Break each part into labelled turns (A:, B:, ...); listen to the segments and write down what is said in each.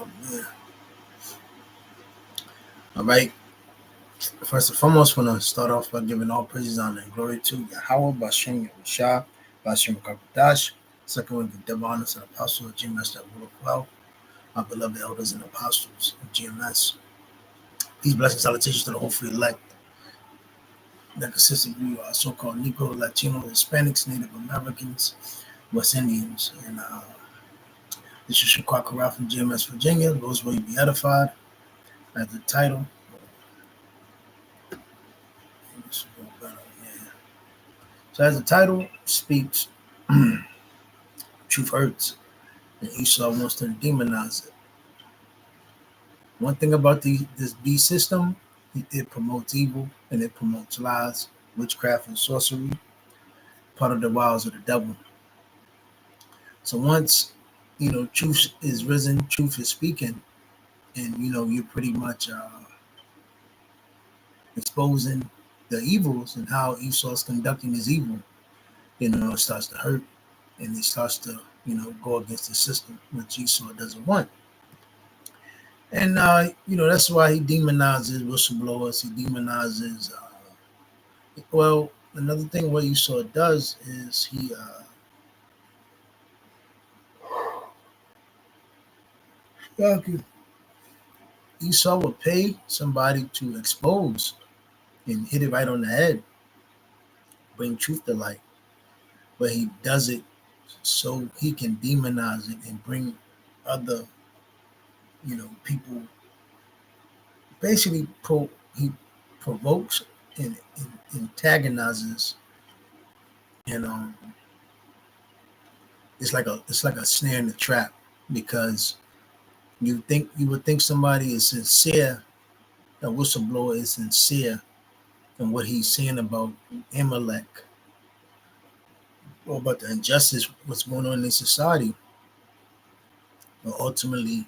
A: Man. All right. First and foremost, I want to start off by giving all praises, honor, and glory to Yahweh, Bashem Yahushua, Bashem Kakadash, second with the Demonize and Apostle of GMS that rule well, our beloved elders and apostles of GMS. These blessings, salutations to the hopefully elect that consists of you, so-called Negro, Latino, Hispanics, Native Americans, West Indians, and this is Shaquat Corral from GMS, Virginia. Those will you be edified. As the title. So as the title speaks, truth hurts, and Esau wants to demonize it. One thing about this beast system, it promotes evil and it promotes lies, witchcraft, and sorcery, part of the wiles of the devil. So once, truth is risen, truth is speaking, and, you're pretty much exposing the evils and how Esau's conducting his evil, it starts to hurt and it starts to, go against the system, which Esau doesn't want. And, that's why he demonizes whistleblowers. He demonizes, another thing what Esau does is Esau will pay somebody to expose and hit it right on the head, bring truth to light. But he does it so he can demonize it and bring other, people. Basically, he provokes and antagonizes, and it's like a snare in the trap, because you would think somebody is sincere, a whistleblower is sincere in what he's saying about Amalek or about the injustice, what's going on in society. But ultimately,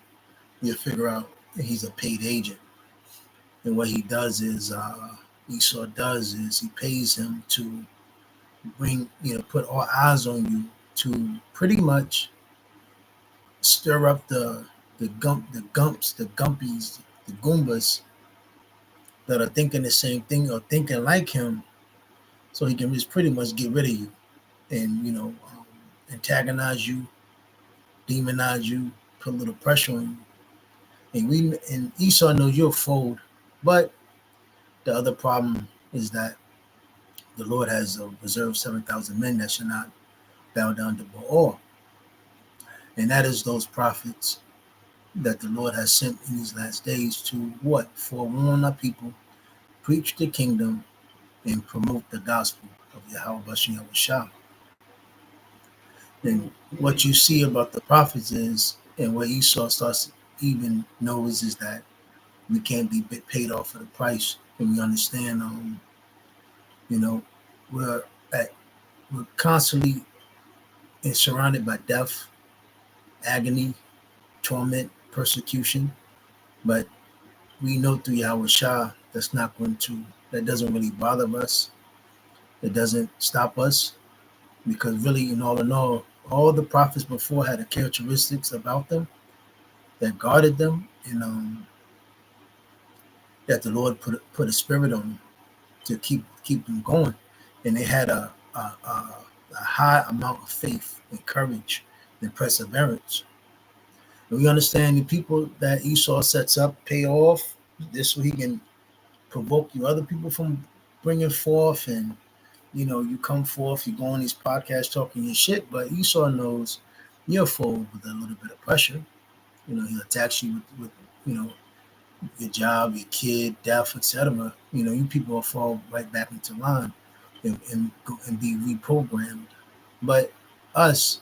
A: you'll figure out that he's a paid agent. And what he does is, Esau does is he pays him to bring, put all eyes on you to pretty much stir up the gumpies, the goombas that are thinking the same thing or thinking like him, so he can just pretty much get rid of you and antagonize you, demonize you, put a little pressure on you. And Esau knows you'll fold, but the other problem is that the Lord has reserved 7,000 men that should not bow down to Baal, and that is those prophets that the Lord has sent in these last days to what? Forewarn our people, preach the kingdom, and promote the gospel of Yahweh Bashem Yahushua. And what you see about the prophets is, and what Esau starts even knows, is that we can't be paid off for the price, and we understand, we're constantly surrounded by death, agony, torment, persecution, but we know through Yahweh Shah that doesn't really bother us. It doesn't stop us, because really, in all the prophets before had the characteristics about them that guarded them, and that the Lord put a spirit on them to keep them going, and they had a high amount of faith and courage and perseverance. And we understand the people that Esau sets up pay off this, so he can provoke you other people from bringing forth, and you come forth, you go on these podcasts talking your shit, but Esau knows you're full with a little bit of pressure. He attacks you with your job, your kid, death, etc. You people will fall right back into line and be reprogrammed. But us,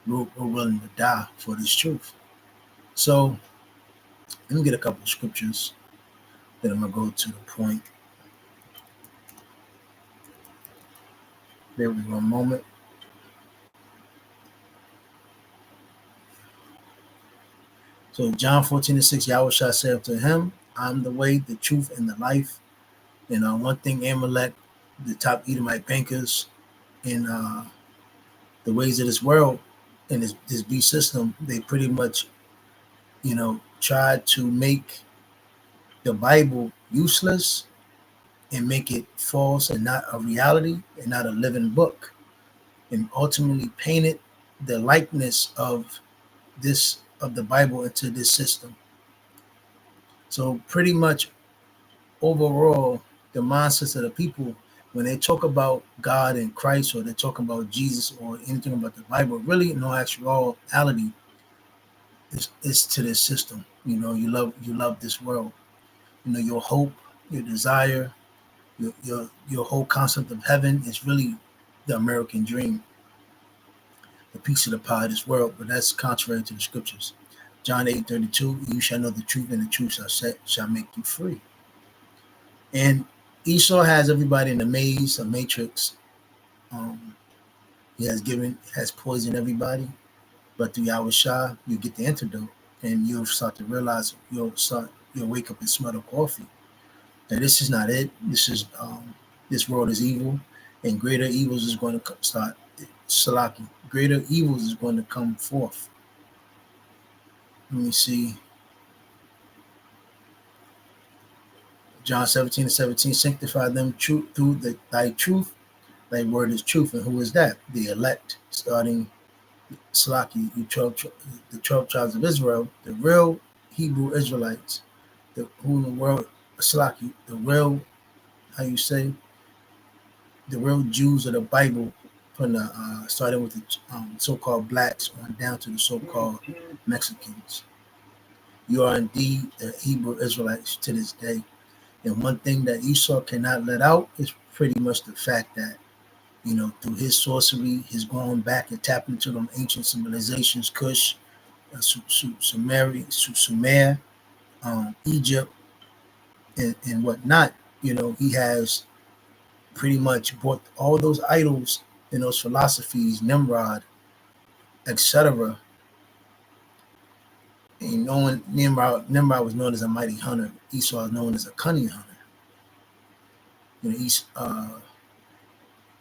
A: we're willing to die for this truth. So let me get a couple of scriptures that I'm going to go to the point. There we go, one moment. So John 14:6, Yahweh Shah said to him, I'm the way, the truth, and the life. And one thing, Amalek, the top Edomite bankers in the ways of this world and this beast system, they pretty much, tried to make the Bible useless and make it false and not a reality and not a living book, and ultimately painted the likeness of the Bible into this system. So pretty much overall, the mindset of the people when they talk about God and Christ, or they talk about Jesus or anything about the Bible, really in no actuality is to this system. You love this world. Your hope, your desire, your whole concept of heaven is really the American dream, the piece of the pie of this world. But that's contrary to the scriptures. John 8:32, you shall know the truth, and the truth shall make you free. And Esau has everybody in a maze, a matrix. Um, he has poisoned everybody. But through Yahweh Shah, you get the antidote, and you'll start to realize, you'll wake up and smell the coffee. And this is not it. This world is evil, and greater evils is going to start. Salaki, greater evils is going to come forth. Let me see. John 17:17, sanctify them through thy truth. Thy word is truth. And who is that? The elect, starting Salaki, the 12 tribes of Israel, the real Hebrew Israelites, who in the world, Salaki, the real, how you say, the real Jews of the Bible, from the starting with the so-called blacks on down to the so-called Mexicans. You are indeed the Hebrew Israelites to this day. And one thing that Esau cannot let out is pretty much the fact that, through his sorcery, his going back and tapping into them ancient civilizations, Kush, Sumer, Egypt, and whatnot. He has pretty much brought all those idols and those philosophies, Nimrod, etc. And knowing Nimrod was known as a mighty hunter. Esau is known as a cunning hunter.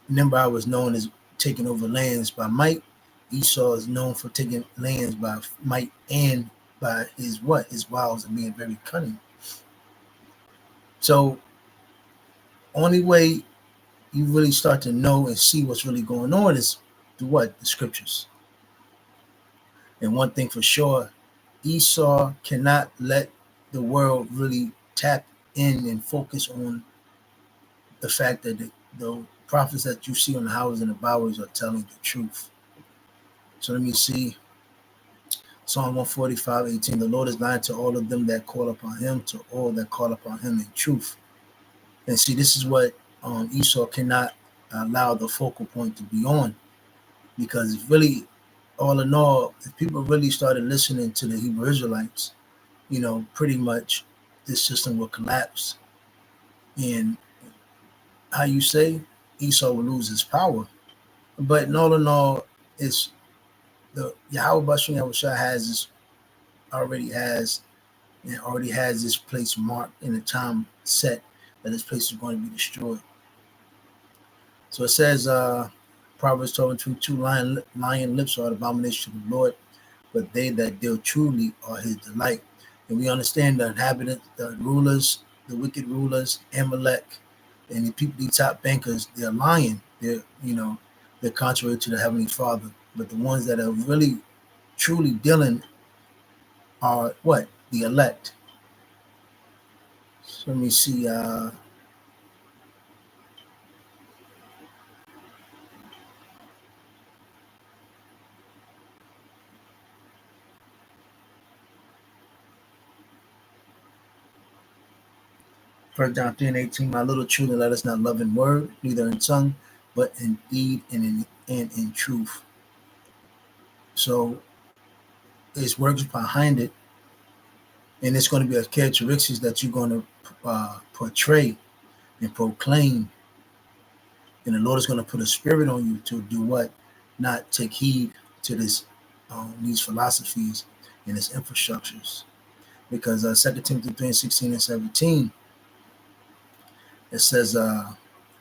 A: Nimrod was known as taking over lands by might. Esau is known for taking lands by might and by his wiles and being very cunning. So only way you really start to know and see what's really going on is through the scriptures. And one thing for sure, Esau cannot let the world really tap in and focus on the fact that the prophets that you see on the houses and the bowers are telling the truth. So let me see. Psalm 145:18. The Lord is nigh to all of them that call upon him, to all that call upon him in truth. And see, this is what Esau cannot allow the focal point to be on, because it's really, all in all, if people really started listening to the Hebrew Israelites, pretty much this system will collapse. And how you say, Esau will lose his power. But in all, it's the Yahweh Bashem Yahushua already has this place marked in a time set that this place is going to be destroyed. So it says, Proverbs 12:22, lion lips are an abomination to the Lord, but they that deal truly are his delight. And we understand the inhabitants, the rulers, the wicked rulers, Amalek, and the people, the top bankers, they're lying. They're contrary to the Heavenly Father. But the ones that are really, truly dealing are what? The elect. So let me see. 1 John 3:18, my little children, let us not love in word, neither in tongue, but in deed and in truth. So there's works behind it, and it's going to be a characteristics that you're going to portray and proclaim. And the Lord is going to put a spirit on you to do what? Not take heed to these philosophies and these infrastructures. Because 2 Timothy 3:16 and 17, it says,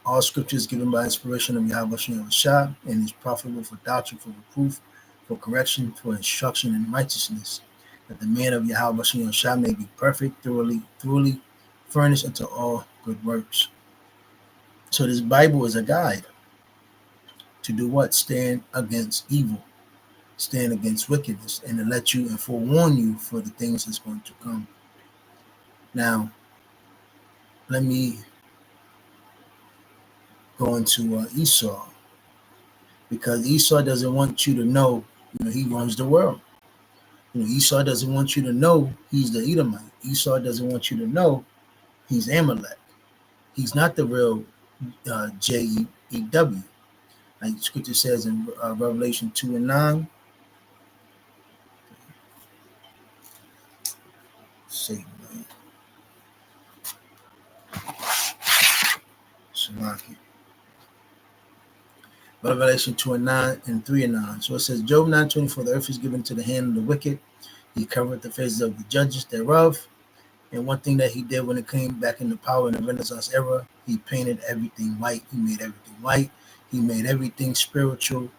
A: all scripture is given by inspiration of Yahweh Shah and is profitable for doctrine, for reproof, for correction, for instruction in righteousness, that the man of Yahweh Shah may be perfect, thoroughly furnished unto all good works. So this Bible is a guide to do what? Stand against evil, stand against wickedness, and to let you and forewarn you for the things that's going to come. Now, let me go into Esau, because Esau doesn't want you to know, he runs the world. Esau doesn't want you to know he's the Edomite. Esau doesn't want you to know he's Amalek. He's not the real Jew. Like Scripture says in Revelation 2:9. Satan, man. Shalaki. Revelation 2:9 and 3:9. So it says, Job 9:24, the earth is given to the hand of the wicked. He covered the faces of the judges thereof. And one thing that he did when it came back into power in the Renaissance era, he painted everything white. He made everything white. He made everything spiritual,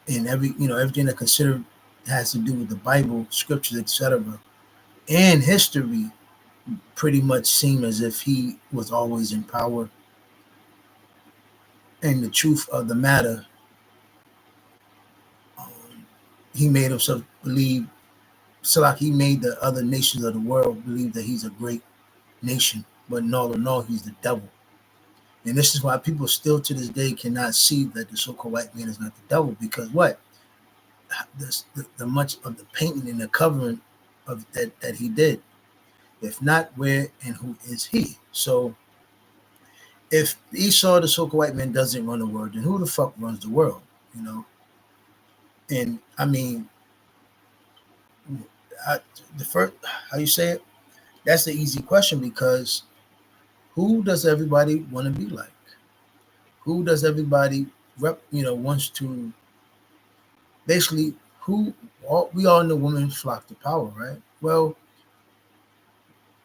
A: and everything that considered has to do with the Bible, scriptures, etc., and history pretty much seem as if he was always in power. And the truth of the matter, he made himself believe, so like he made the other nations of the world believe that he's a great nation, but in all, he's the devil. And this is why people still to this day cannot see that the so-called white man is not the devil, because what? The much of the painting and the covering of that he did. If not, where and who is he? So if Esau, the so-called white man, doesn't run the world, then who the fuck runs the world? And I mean, the first, how you say it? That's the easy question, because who does everybody want to be like? Who does everybody wants to basically we all know women flock to power, right? Well,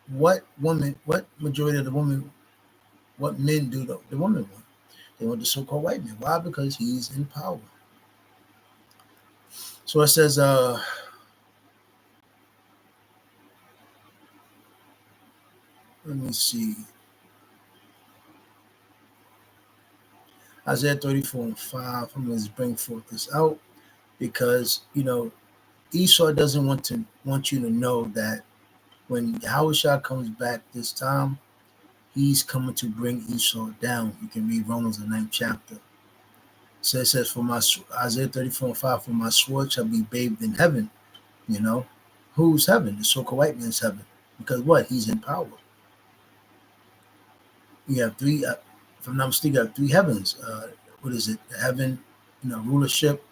A: what majority of the women, what men do the women want? They want the so-called white man. Why? Because he's in power. So it says, let me see. Isaiah 34:5. I'm going to bring forth this out because, Esau doesn't want you to know that when Yahushua comes back this time, he's coming to bring Esau down. You can read Romans the 9th chapter. So it says, for my Isaiah 34:5, for my sword shall be bathed in heaven. Who's heaven? The so-called white man's heaven. Because what? He's in power. You have three, if I'm not mistaken, you have three heavens. What is it? The heaven, rulership,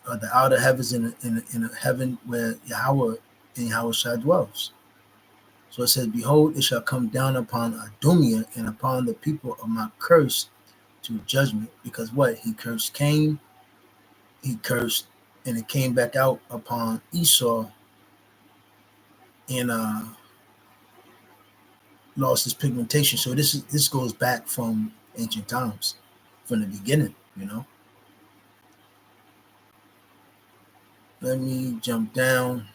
A: the outer heavens in a heaven where Yahweh and Yahushua dwells. So it says, behold, it shall come down upon Adumia and upon the people of my curse to judgment. Because what? He cursed Cain, he cursed, and it came back out upon Esau, and lost his pigmentation. So this goes back from ancient times, from the beginning, Let me jump down.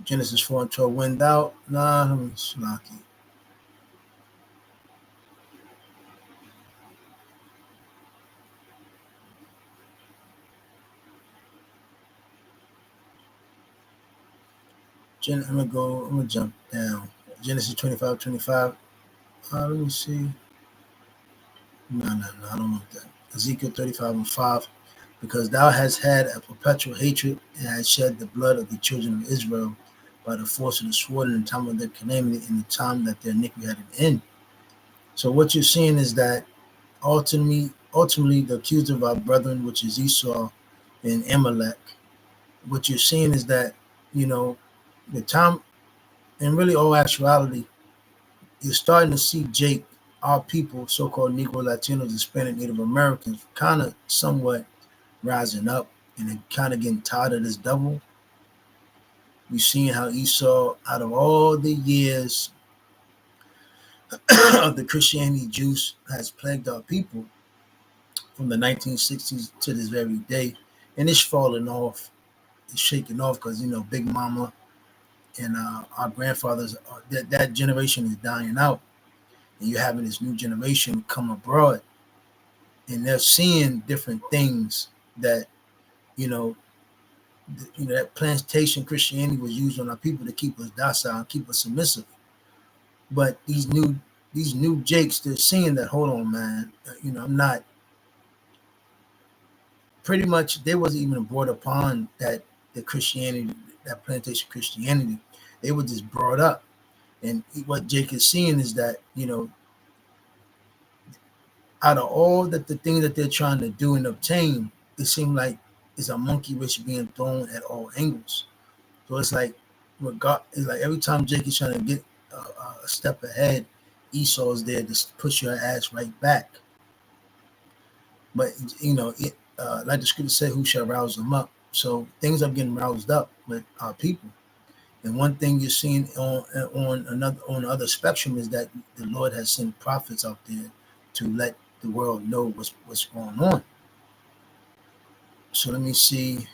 A: Genesis 4:12. When thou, let me slocky. I'm gonna jump down. Genesis 25:25. Let me see. No, I don't want that. Ezekiel 35:5. Because thou hast had a perpetual hatred and hast shed the blood of the children of Israel by the force of the sword in the time of their calamity, in the time that their iniquity had an end. So what you're seeing is that ultimately the accuser of our brethren, which is Esau and Amalek, what you're seeing is that, the time, in really all actuality, you're starting to see Jake, our people, so-called Negro, Latinos, Hispanic, Native Americans, kind of somewhat rising up and then kind of getting tired of this devil. We've seen how Esau, out of all the years of the Christianity juice has plagued our people from the 1960s to this very day, and it's falling off, it's shaking off because Big Mama and our grandfathers, that generation is dying out, and you're having this new generation come abroad, and they're seeing different things that you know that plantation Christianity was used on our people to keep us docile and keep us submissive. But these new Jakes, they're seeing that. Hold on, man. I'm not pretty much. They wasn't even brought upon that the Christianity, that plantation Christianity. They were just brought up, and what Jake is seeing is that out of all that the things that they're trying to do and obtain, it seems like it's a monkey wrench being thrown at all angles. So it's like, it's like every time Jake is trying to get a step ahead, Esau's there to push your ass right back. But like the scripture said, who shall rouse them up? So things are getting roused up with our people. And one thing you're seeing on the other spectrum is that the Lord has sent prophets out there to let the world know what's going on. So let me see.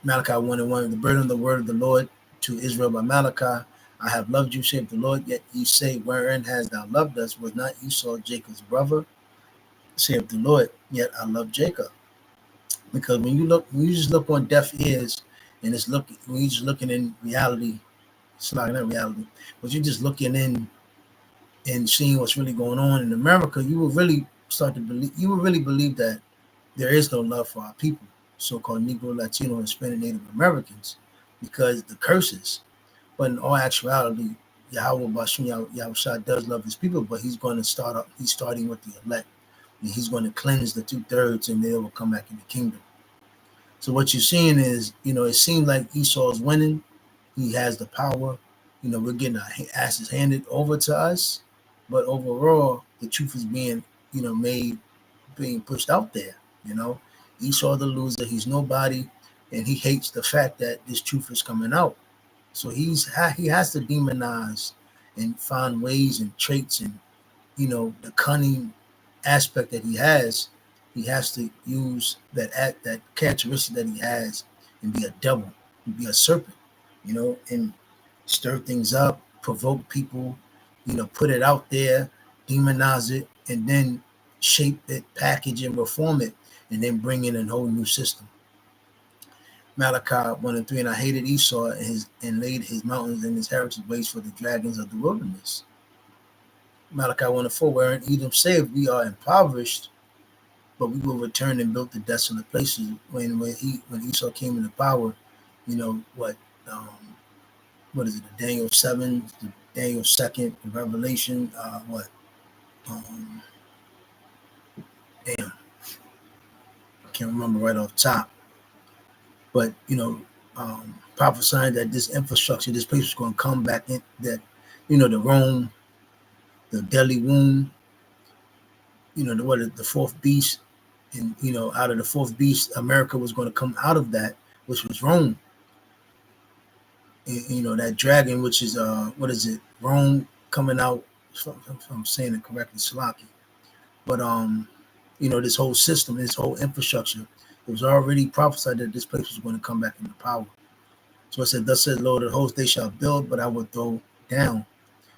A: Malachi 1:1, the burden of the word of the Lord to Israel by Malachi. I have loved you, saith the Lord, yet ye say, wherein hast thou loved us? Was not Esau Jacob's brother? Saith the Lord, yet I love Jacob. Because when you just look on deaf ears, and when you just looking in reality, it's not reality, but you're just looking in and seeing what's really going on in America, you will really believe that there is no love for our people, so-called Negro, Latino, Hispanic, Native Americans, because the curses. But in all actuality, Yahweh Bashim Yahushua does love his people, but he's going to he's starting with the elect. And he's going to cleanse the 2/3 and they will come back in the kingdom. So what you're seeing is, it seems like Esau's winning. He has the power. We're getting our asses handed over to us. But overall, the truth is being, being pushed out there. Esau the loser. He's nobody. And he hates the fact that this truth is coming out. So he has to demonize and find ways and traits and, the cunning aspect that he has to use that characteristic that he has and be a devil, and be a serpent, and stir things up, provoke people, put it out there, demonize it, and then shape it, package and reform it, and then bring in a whole new system. Malachi 1:3, and I hated Esau and laid his mountains and his heritage waste for the dragons of the wilderness. Malachi 1:4, wherein Edom said, we are impoverished, but we will return and build the desolate places. When Esau came into power, what is it? The Daniel 7, the Daniel 2nd, the Revelation, damn, I can't remember right off top. But prophesying that this infrastructure, this place was going to come back in, that the Rome, the deadly wound, the fourth beast, and out of the fourth beast, America was going to come out of that, which was Rome. And, that dragon, which is what is it? Rome coming out. If I'm saying it correctly, Slaki. But this whole system, this whole infrastructure, it was already prophesied that this place was going to come back into power. So it said, thus said Lord of hosts, they shall build, but I will throw down,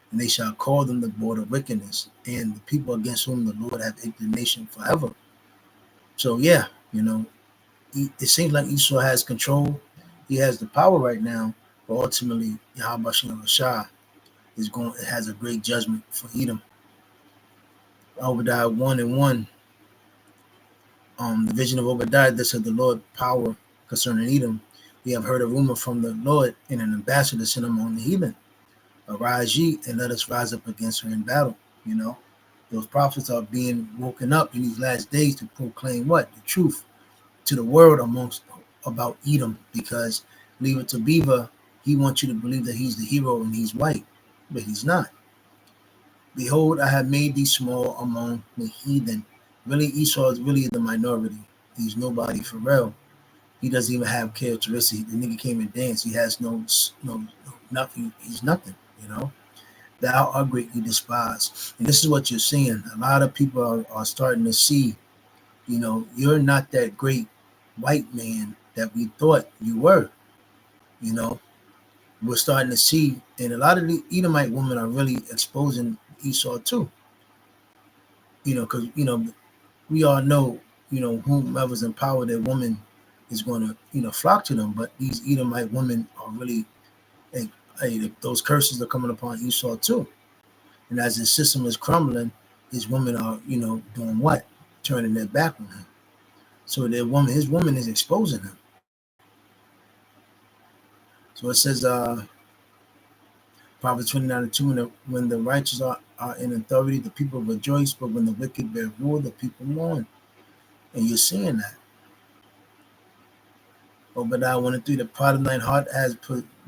A: and they shall call them the board of wickedness, and the people against whom the Lord hath indignation forever. So yeah, it seems like Esau has control. He has the power right now, but ultimately, Yahweh Shah has a great judgment for Edom. Obadiah 1:1. The vision of Obadiah, this of the Lord power concerning Edom. We have heard a rumor from the Lord, and an ambassador sent among the heathen. Arise ye, and let us rise up against her in battle. Those prophets are being woken up in these last days to proclaim what? The truth to the world about Edom, because leave it to Beaver, he wants you to believe that he's the hero and he's white, but he's not. Behold, I have made thee small among the heathen. Really, Esau is really the minority. He's nobody for real. He doesn't even have characteristics. The nigga came and danced. He has no nothing. He's nothing. You know. Thou art greatly despised. And this is what you're seeing. A lot of people are starting to see, you're not that great white man that we thought you were. You know, we're starting to see, and a lot of the Edomite women are really exposing Esau too. Because, we all know, whomever's in power, that woman is going to, flock to them. But these Edomite women are really, those curses are coming upon Esau too. And as his system is crumbling, his women are, doing what? Turning their back on him. So his woman is exposing him. So it says, Proverbs 29:2, when the righteous are in authority, the people rejoice, but when the wicked bear rule, the people mourn. And you're seeing that. Obadiah 1:3, the pride of thine heart has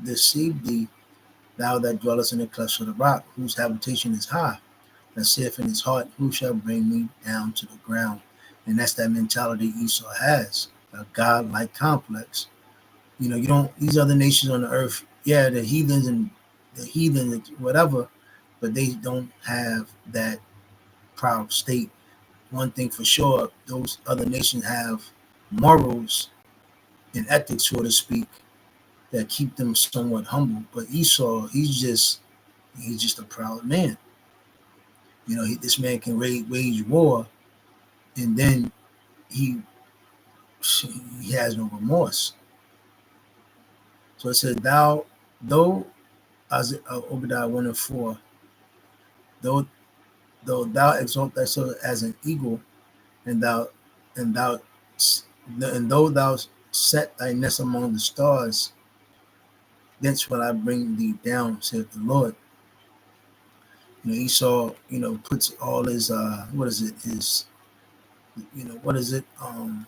A: deceived thee, thou that dwellest in the clefts of the rock, whose habitation is high, that saith in his heart, who shall bring me down to the ground? And that's that mentality Esau has, a God-like complex. You don't, these other nations on the earth, yeah, the heathens, whatever, but they don't have that proud state. One thing for sure, those other nations have morals and ethics, so to speak, that keep them somewhat humble. But Esau, he's just a proud man. This man can wage war, and then he has no remorse. So it says, though, as Obadiah 1:4, though thou exalt thyself as an eagle, and though thou set thy nest among the stars, thence will I bring thee down, saith the Lord. Esau, puts all his what is it? How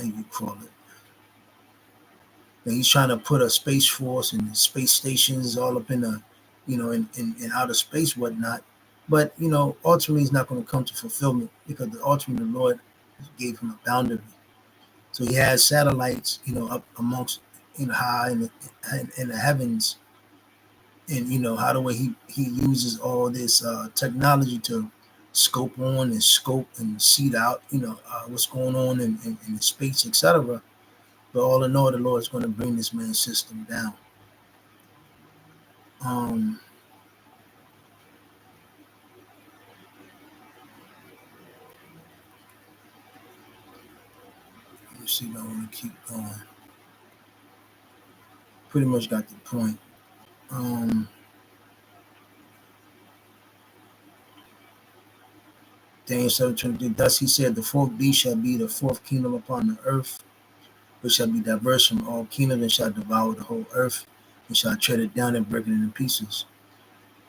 A: you call it? And he's trying to put a space force and space stations all up in the, in outer space, whatnot. But ultimately, he's not going to come to fulfillment, because ultimately the Lord gave him a boundary. So he has satellites, up amongst, high in the heavens, and how the way he uses all this technology to scope on and scope and seed out, what's going on in space, etc. But all in all, the Lord is going to bring this man's system down. Let me see if I want to keep going. Pretty much got the point. Daniel 7:23. Thus he said, the fourth beast shall be the fourth kingdom upon the earth, which shall be diverse from all kingdoms, and shall devour the whole earth, and shall tread it down and break it into pieces.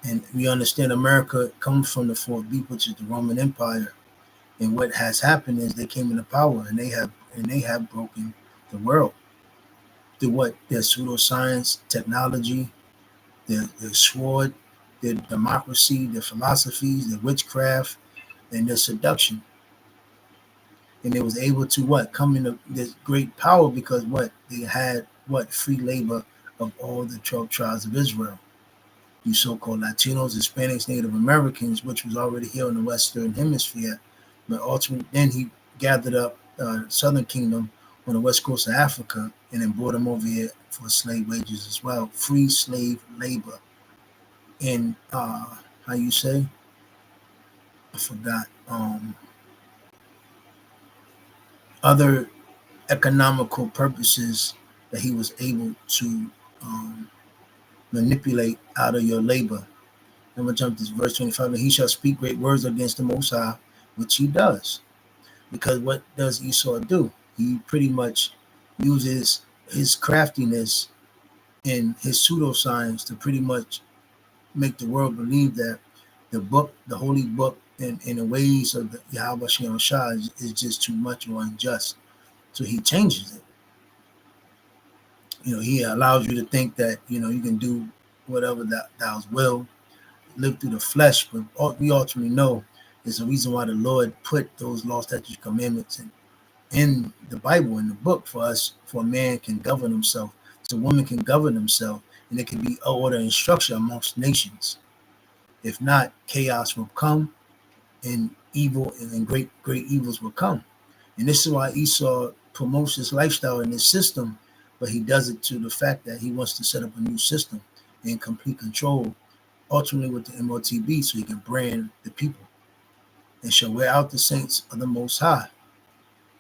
A: And we understand America comes from the fourth beast, which is the Roman Empire. And what has happened is they came into power, and they have broken the world through what? Their pseudoscience, technology, their sword, their democracy, their philosophies, their witchcraft, and their seduction. And they was able to what? Come into this great power because what? They had what? Free labor of all the 12 tribes of Israel. You so-called Latinos, Hispanics, Native Americans, which was already here in the Western Hemisphere. But ultimately, then he gathered up Southern Kingdom on the west coast of Africa, and then brought them over here for slave wages as well. Free slave labor. And how you say? I forgot. Other economical purposes that he was able to manipulate out of your labor. I'm going to jump to verse 25. And he shall speak great words against the Most High, which he does. Because what does Esau do? He pretty much uses his craftiness and his pseudoscience to pretty much make the world believe that the book, the holy book, and the ways of the Yahweh Shem Shah is just too much or unjust. So he changes it. He allows you to think that, you can do whatever thou will, live through the flesh, but we ultimately know There's a reason why the Lord put those law, statutes, commandments in the Bible, in the book, for us, for a man can govern himself, so a woman can govern themselves, and there can be order and structure amongst nations. If not, chaos will come, and evil and great evils will come. And this is why Esau promotes this lifestyle and this system, but he does it to the fact that he wants to set up a new system in complete control, ultimately with the MOTB, so he can brand the people and shall wear out the saints of the Most High,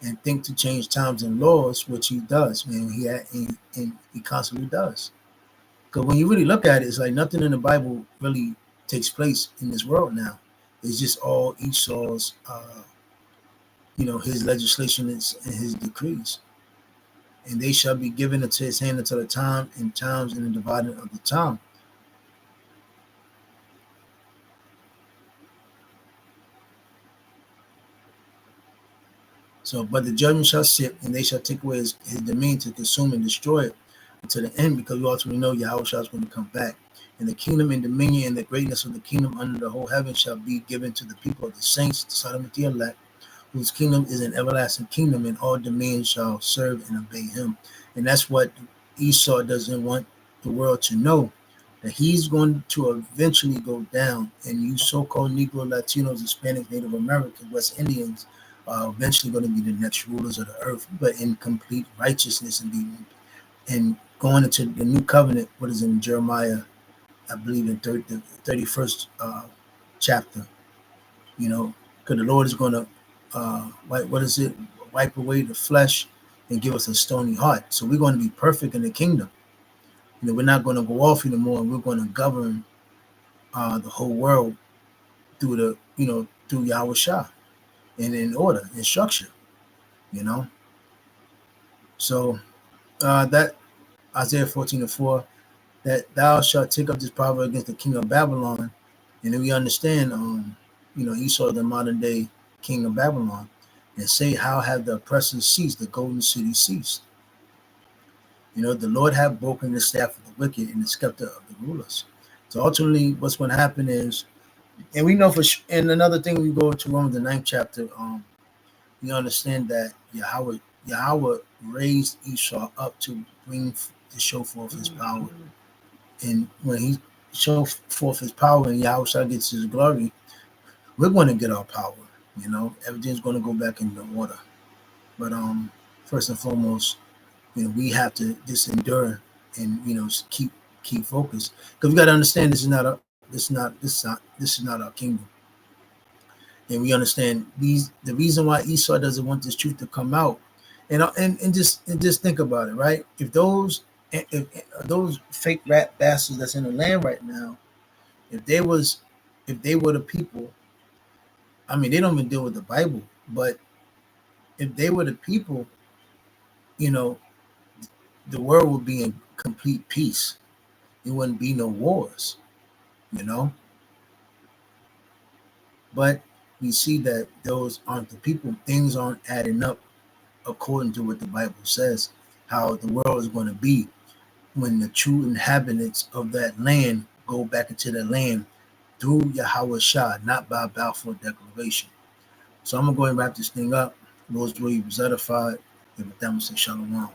A: and think to change times and laws, which he does, man. He constantly does. Because when you really look at it, it's like nothing in the Bible really takes place in this world now. It's just all Esau's, his legislation and his decrees. And they shall be given into his hand until the time and times and the dividing of the time. So, but the judgment shall sit, and they shall take away his dominion to consume and destroy it until the end, because we ultimately know Yahweh is going to come back. And the kingdom and dominion and the greatness of the kingdom under the whole heaven shall be given to the people of the saints, the Sodom the elect, whose kingdom is an everlasting kingdom, and all dominions shall serve and obey him. And that's what Esau doesn't want the world to know, that he's going to eventually go down, and you so-called Negro, Latinos, Hispanics, Native Americans, West Indians are eventually going to be the next rulers of the earth, but in complete righteousness and going into the new covenant, what is in Jeremiah, I believe in the 31st chapter, because the Lord is going to, wipe away the flesh and give us a stony heart. So we're going to be perfect in the kingdom. We're not going to go off anymore, and we're going to govern the whole world through through Yahweh Shah, and in order and structure, So that Isaiah 14:4, that thou shalt take up this proverb against the king of Babylon. And then we understand, Esau, the modern day king of Babylon, and say, how have the oppressors ceased, the golden city ceased? The Lord have broken the staff of the wicked and the scepter of the rulers. So ultimately, what's going to happen is, and we know and another thing, we go to Romans the 9th chapter, we understand that Yahweh raised Esau up to show forth his power. And when he shows forth his power and Yahweh gets his glory, we're going to get our power. Everything's going to go back into order. But first and foremost, we have to just endure and keep focused, because we got to understand this is not our kingdom. And we understand the reason why Esau doesn't want this truth to come out, and just think about it, right? If those fake rat bastards that's in the land right now, if they were the people, I mean, they don't even deal with the Bible, but if they were the people, the world would be in complete peace. There wouldn't be no wars, But we see that those aren't the people. Things aren't adding up according to what the Bible says, how the world is going to be when the true inhabitants of that land go back into the land through Yahweh Shah, not by Balfour Declaration. So I'm going to go and wrap this thing up. Lord's will, you was edified. And with that, I'm going to say shalom.